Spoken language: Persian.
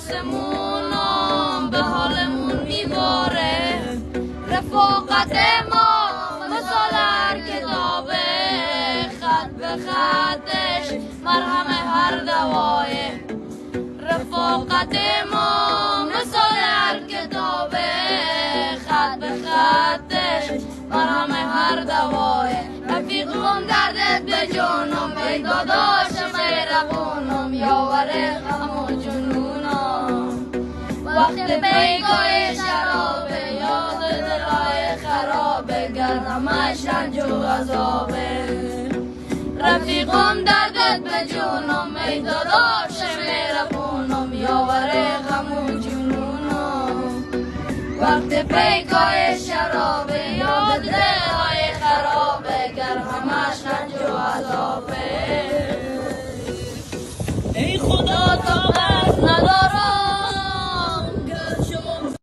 آسمونم به حالمون میباره، رفاقت ما مثال هر کتابه، خط به خطش مرهم هر دوایه. رفاقت ما مثال هر کتابه، خط به خطش مرهم هر دوایه. رفیقم دردت به جونم، ای داداشم مهربونم، یاور غم و جنونم. وقت پیکای شرابه، یاد دلای خرابه، گردمش رنج و عذابه. رفیقم دردت به جونم، ای داداشم مهربونم، یاور غم و جنونم. وقت پیکای شرابه، یاد دلای خرابه، گر همش رنج